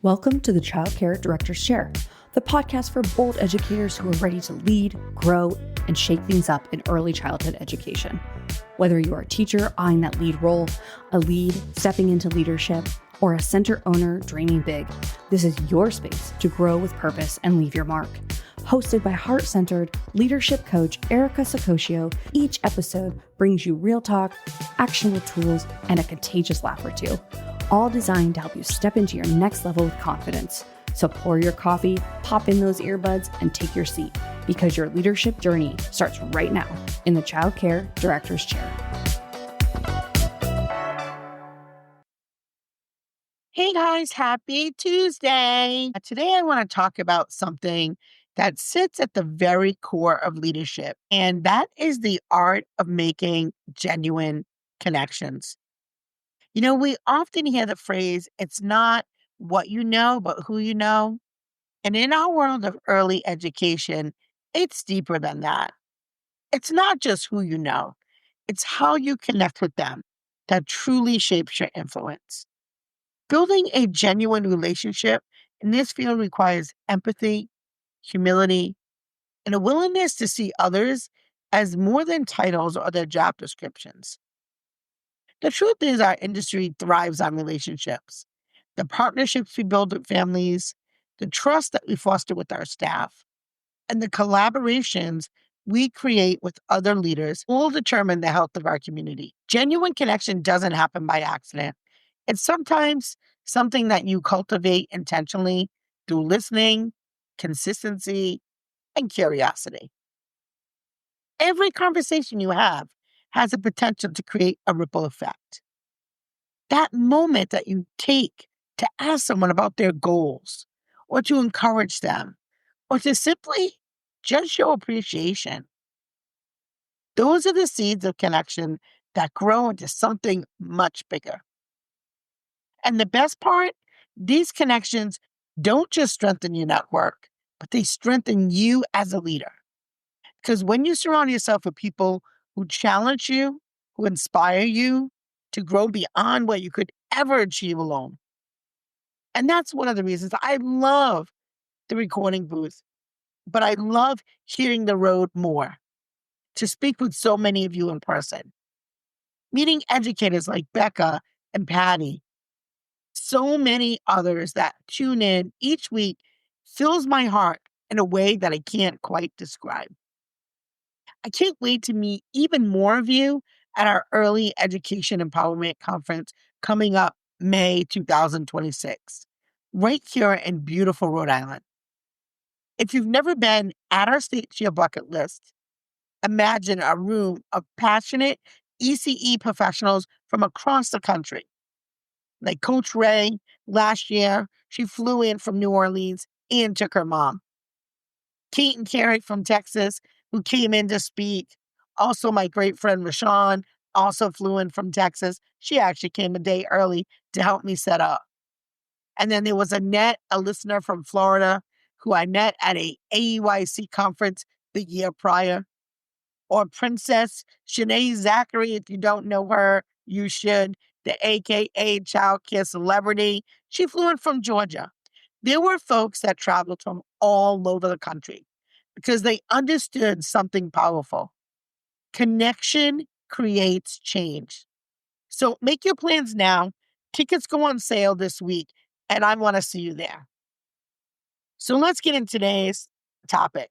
Welcome to the Child Care Directorship Chair, the podcast for bold educators who are ready to lead, grow, and shake things up in early childhood education. Whether you're a teacher eyeing that lead role, a lead stepping into leadership, or a center owner dreaming big, this is your space to grow with purpose and leave your mark. Hosted by heart-centered leadership coach Erica Saccoccio, each episode brings you real talk, actionable tools, and a contagious laugh or two, all designed to help you step into your next level with confidence. So pour your coffee, pop in those earbuds, and take your seat, because your leadership journey starts right now in the Child Care Director's Chair. Hey guys, happy Tuesday. Today I want to talk about something that sits at the very core of leadership, and that is the art of making genuine connections. You know, we often hear the phrase, it's not what you know, but who you know. And in our world of early education, it's deeper than that. It's not just who you know, it's how you connect with them that truly shapes your influence. Building a genuine relationship in this field requires empathy, humility, and a willingness to see others as more than titles or their job descriptions. The truth is, our industry thrives on relationships. The partnerships we build with families, the trust that we foster with our staff, and the collaborations we create with other leaders will determine the health of our community. Genuine connection doesn't happen by accident. It's sometimes something that you cultivate intentionally through listening, consistency, and curiosity. Every conversation you have has the potential to create a ripple effect. That moment that you take to ask someone about their goals, or to encourage them, or to simply just show appreciation. Those are the seeds of connection that grow into something much bigger. And the best part, these connections don't just strengthen your network, but they strengthen you as a leader. Because when you surround yourself with people who challenge you, who inspire you to grow beyond what you could ever achieve alone. And that's one of the reasons I love the recording booth, but I love hearing the road more, to speak with so many of you in person. Meeting educators like Becca and Patty, so many others that tune in each week fills my heart in a way that I can't quite describe. I can't wait to meet even more of you at our Early Education Empowerment Conference coming up May 2026, right here in beautiful Rhode Island. If you've never been, add our state to your bucket list. Imagine a room of passionate ECE professionals from across the country. Like Coach Ray, last year, she flew in from New Orleans and took her mom. Kate and Carrie from Texas, who came in to speak. Also, my great friend Rashawn also flew in from Texas. She actually came a day early to help me set up. And then there was Annette, a listener from Florida, who I met at a AEYC conference the year prior. Or Princess Shanae Zachary, if you don't know her, you should. The AKA Child Care Celebrity. She flew in from Georgia. There were folks that traveled from all over the country because they understood something powerful. Connection creates change. So make your plans now. Tickets go on sale this week, and I want to see you there. So let's get into today's topic.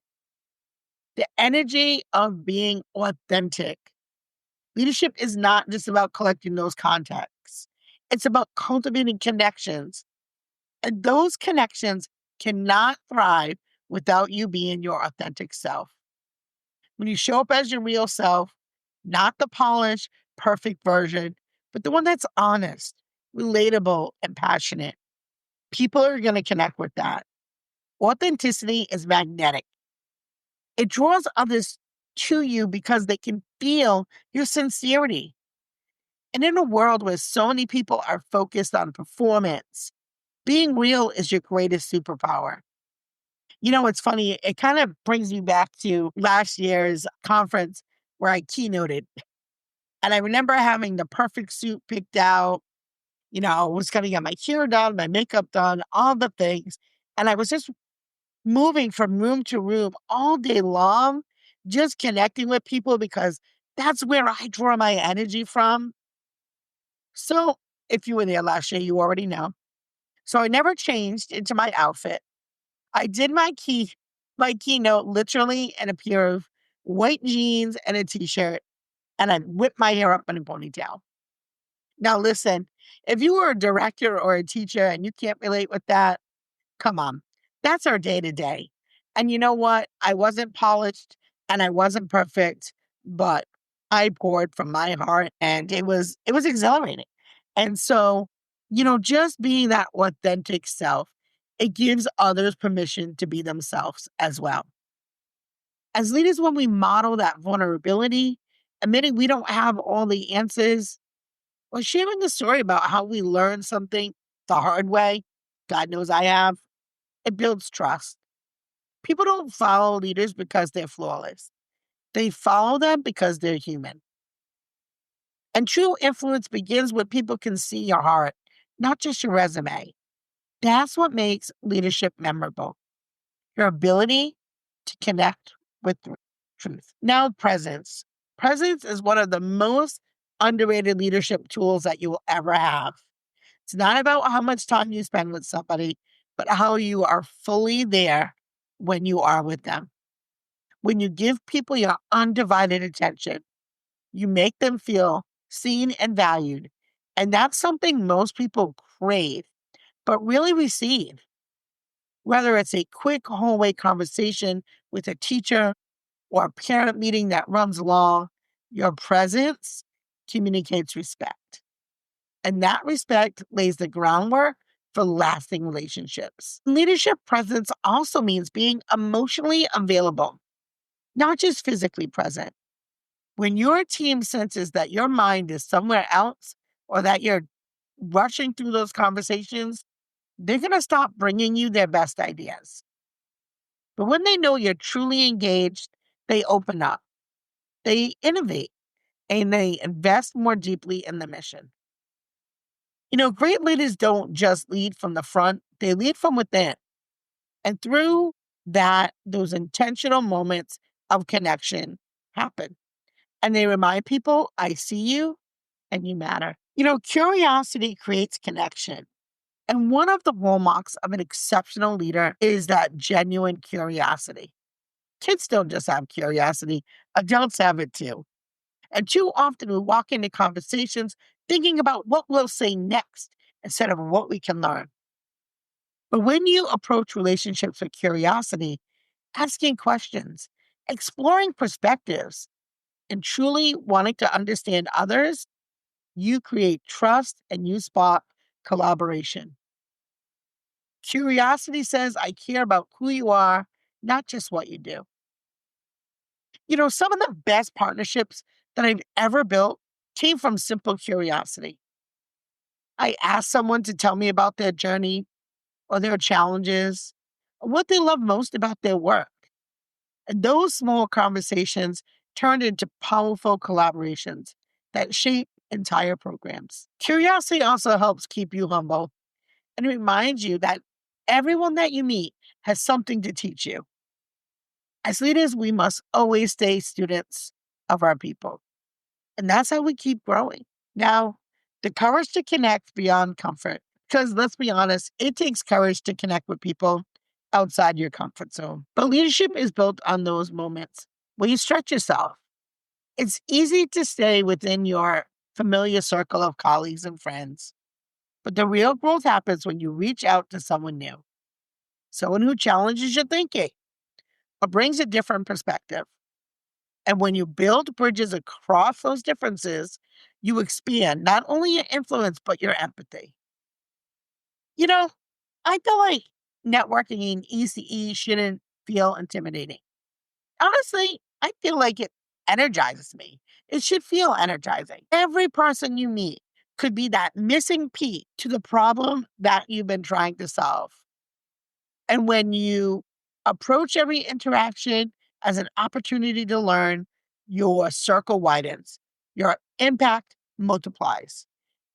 The energy of being authentic. Leadership is not just about collecting those contacts. It's about cultivating connections. And those connections cannot thrive without you being your authentic self. When you show up as your real self, not the polished, perfect version, but the one that's honest, relatable, and passionate, people are going to connect with that. Authenticity is magnetic. It draws others to you because they can feel your sincerity. And in a world where so many people are focused on performance, being real is your greatest superpower. You know, it's funny. It kind of brings me back to last year's conference where I keynoted. And I remember having the perfect suit picked out. Was going to get my hair done, my makeup done, all the things. And I was just moving from room to room all day long, just connecting with people because that's where I draw my energy from. So if you were there last year, you already know. So I never changed into my outfit. I did my keynote literally in a pair of white jeans and a t-shirt, and I whipped my hair up in a ponytail. Now listen, if you were a director or a teacher and you can't relate with that, come on. That's our day to day. And you know what? I wasn't polished and I wasn't perfect, but I poured from my heart and it was exhilarating. And so, just being that authentic self, it gives others permission to be themselves as well. As leaders, when we model that vulnerability, admitting we don't have all the answers, or sharing a story about how we learned something the hard way, God knows I have, it builds trust. People don't follow leaders because they're flawless. They follow them because they're human. And true influence begins when people can see your heart, not just your resume. That's what makes leadership memorable. Your ability to connect with truth. Now, presence. Presence is one of the most underrated leadership tools that you will ever have. It's not about how much time you spend with somebody, but how you are fully there when you are with them. When you give people your undivided attention, you make them feel seen and valued. And that's something most people crave, but really receive. Whether it's a quick hallway conversation with a teacher or a parent meeting that runs long, your presence communicates respect. And that respect lays the groundwork for lasting relationships. Leadership presence also means being emotionally available, not just physically present. When your team senses that your mind is somewhere else or that you're rushing through those conversations, they're going to stop bringing you their best ideas. But when they know you're truly engaged, they open up, they innovate, and they invest more deeply in the mission. Great leaders don't just lead from the front, they lead from within. And through that, those intentional moments of connection happen. And they remind people, I see you and you matter. Curiosity creates connection. And one of the hallmarks of an exceptional leader is that genuine curiosity. Kids don't just have curiosity, adults have it too. And too often we walk into conversations thinking about what we'll say next instead of what we can learn. But when you approach relationships with curiosity, asking questions, exploring perspectives, and truly wanting to understand others, you create trust and you spark collaboration. Curiosity says, I care about who you are, not just what you do. Some of the best partnerships that I've ever built came from simple curiosity. I asked someone to tell me about their journey or their challenges, or what they love most about their work. And those small conversations turned into powerful collaborations that shape entire programs. Curiosity also helps keep you humble and reminds you that everyone that you meet has something to teach you. As leaders, we must always stay students of our people. And that's how we keep growing. Now, the courage to connect beyond comfort. Because let's be honest, it takes courage to connect with people outside your comfort zone. But leadership is built on those moments where you stretch yourself. It's easy to stay within your familiar circle of colleagues and friends. But the real growth happens when you reach out to someone new, someone who challenges your thinking or brings a different perspective. And when you build bridges across those differences, you expand not only your influence, but your empathy. You know, I feel like networking in ECE shouldn't feel intimidating. Honestly, I feel like it energizes me. It should feel energizing. Every person you meet could be that missing piece to the problem that you've been trying to solve. And when you approach every interaction as an opportunity to learn, your circle widens, your impact multiplies.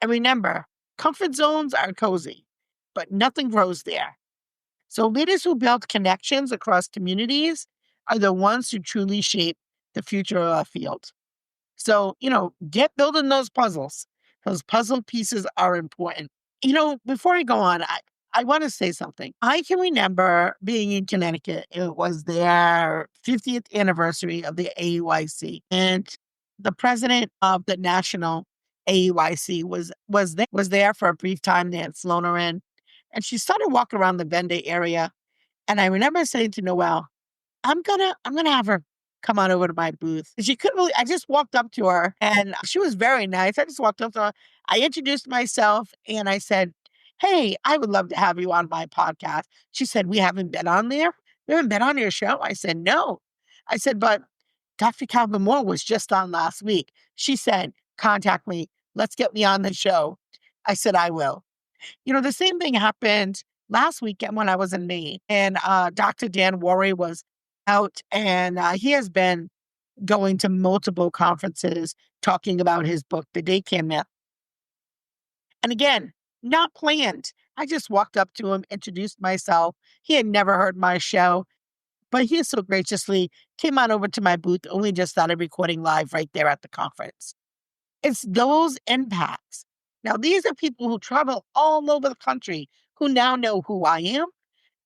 And remember, Comfort zones are cozy, but nothing grows there. So leaders who build connections across communities are the ones who truly shape the future of our field. So, get building those puzzles. Those puzzle pieces are important. Before I go on, I want to say something. I can remember being in Connecticut. It was their 50th anniversary of the AUIC. And the president of the national AUIC was there for a brief time. They had flown her in. And she started walking around the vendor area. And I remember saying to Noelle, I'm gonna have her come on over to my booth. She couldn't really I just walked up to her and she was very nice. I just walked up to her. I introduced myself and I said, "Hey, I would love to have you on my podcast." She said, "We haven't been on there? We haven't been on your show?" I said, "No." I said, "But Dr. Calvin Moore was just on last week." She said, "Contact me. Let's get me on the show." I said, "I will." The same thing happened last weekend when I was in Maine, and Dr. Dan Worry was out, and he has been going to multiple conferences talking about his book, The Daycare Myth. And again, not planned. I just walked up to him, introduced myself. He had never heard my show, but he so graciously came on over to my booth, and we just started recording live right there at the conference. It's those impacts. Now, these are people who travel all over the country who now know who I am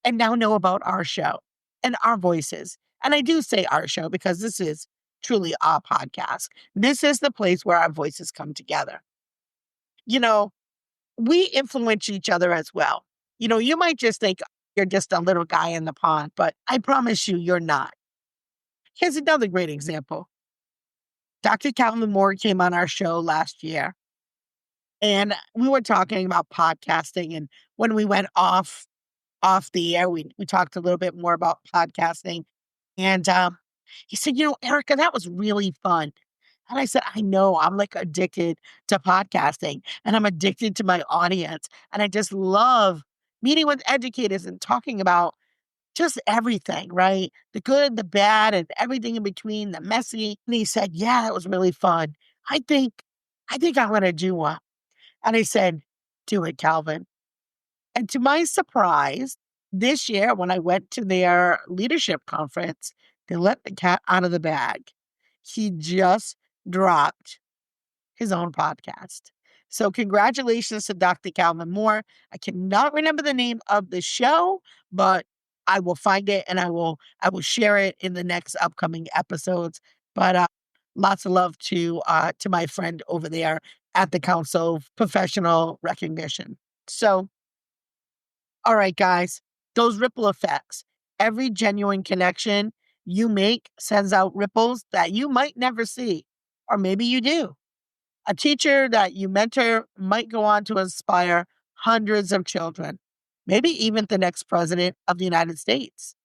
and now know about our show and our voices. And I do say our show because this is truly our podcast. This is the place where our voices come together. You know, we influence each other as well. You might just think you're just a little guy in the pond, but I promise you, you're not. Here's another great example. Dr. Calvin Moore came on our show last year. And we were talking about podcasting, and when we went off the air, we talked a little bit more about podcasting. And he said, "Erica, that was really fun." And I said, "I know, I'm like addicted to podcasting and I'm addicted to my audience. And I just love meeting with educators and talking about just everything, right? The good, the bad, and everything in between, the messy." And he said, "Yeah, that was really fun. I think I'm gonna do one." And I said, "Do it, Calvin." And to my surprise, this year when I went to their leadership conference, they let the cat out of the bag. He just dropped his own podcast. So congratulations to Dr. Calvin Moore. I cannot remember the name of the show, but I will find it and I will share it in the next upcoming episodes. But lots of love to my friend over there at the Council of Professional Recognition. So, all right, guys, those ripple effects. Every genuine connection you make sends out ripples that you might never see, or maybe you do. A teacher that you mentor might go on to inspire hundreds of children, maybe even the next president of the United States.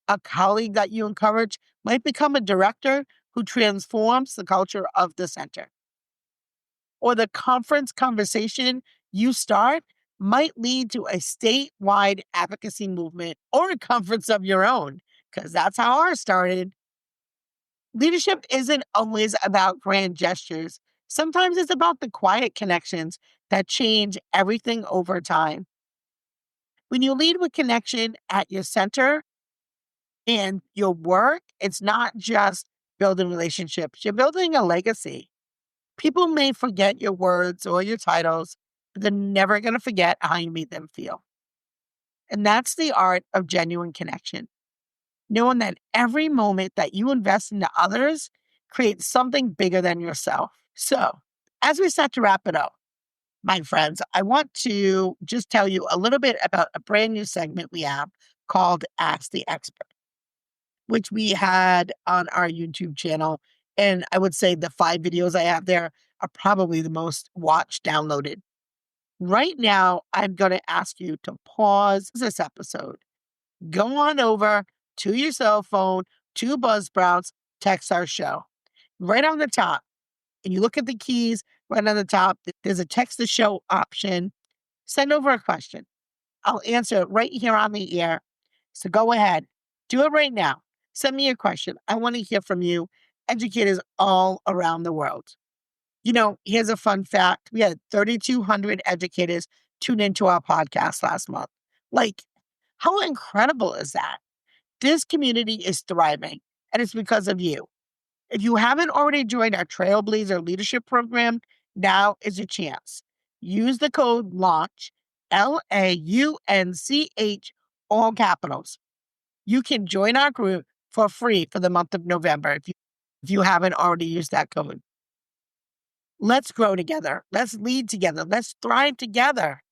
A colleague that you encourage might become a director who transforms the culture of the center. Or the conference conversation you start might lead to a statewide advocacy movement or a conference of your own, because that's how ours started. Leadership isn't always about grand gestures. Sometimes it's about the quiet connections that change everything over time. When you lead with connection at your center and your work, it's not just building relationships, you're building a legacy. People may forget your words or your titles, but they're never going to forget how you made them feel. And that's the art of genuine connection. Knowing that every moment that you invest into others creates something bigger than yourself. So, as we start to wrap it up, my friends, I want to just tell you a little bit about a brand new segment we have called Ask the Expert, which we had on our YouTube channel. And I would say the 5 videos I have there are probably the most watched, downloaded. Right now, I'm going to ask you to pause this episode. Go on over to your cell phone, to Buzzsprouts, text our show. Right on the top, and you look at the keys right on the top, there's a text the show option. Send over a question. I'll answer it right here on the air. So go ahead, do it right now. Send me a question. I want to hear from you, educators all around the world. Here's a fun fact. We had 3,200 educators tune into our podcast last month. Like, how incredible is that? This community is thriving, and it's because of you. If you haven't already joined our Trailblazer Leadership Program, now is your chance. Use the code LAUNCH, LAUNCH, all capitals. You can join our group for free for the month of November if you haven't already used that code. Let's grow together. Let's lead together. Let's thrive together.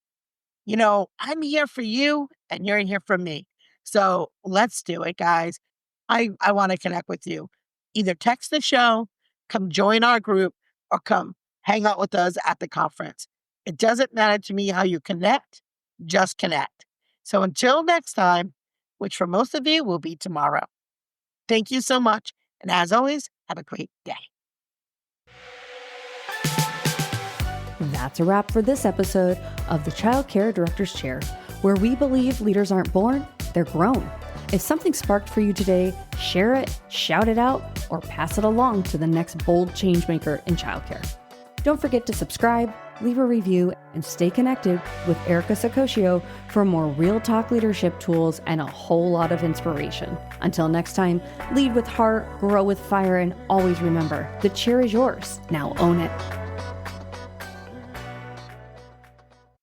I'm here for you and you're here for me. So let's do it, guys. I want to connect with you. Either text the show, come join our group, or come hang out with us at the conference. It doesn't matter to me how you connect, just connect. So until next time, which for most of you will be tomorrow. Thank you so much. And as always, have a great day. That's a wrap for this episode of the Child Care Director's Chair, where we believe leaders aren't born, they're grown. If something sparked for you today, share it, shout it out, or pass it along to the next bold changemaker in childcare. Don't forget to subscribe, leave a review, and stay connected with Erica Saccoccio for more real talk leadership tools and a whole lot of inspiration. Until next time, lead with heart, grow with fire, and always remember, the chair is yours. Now own it.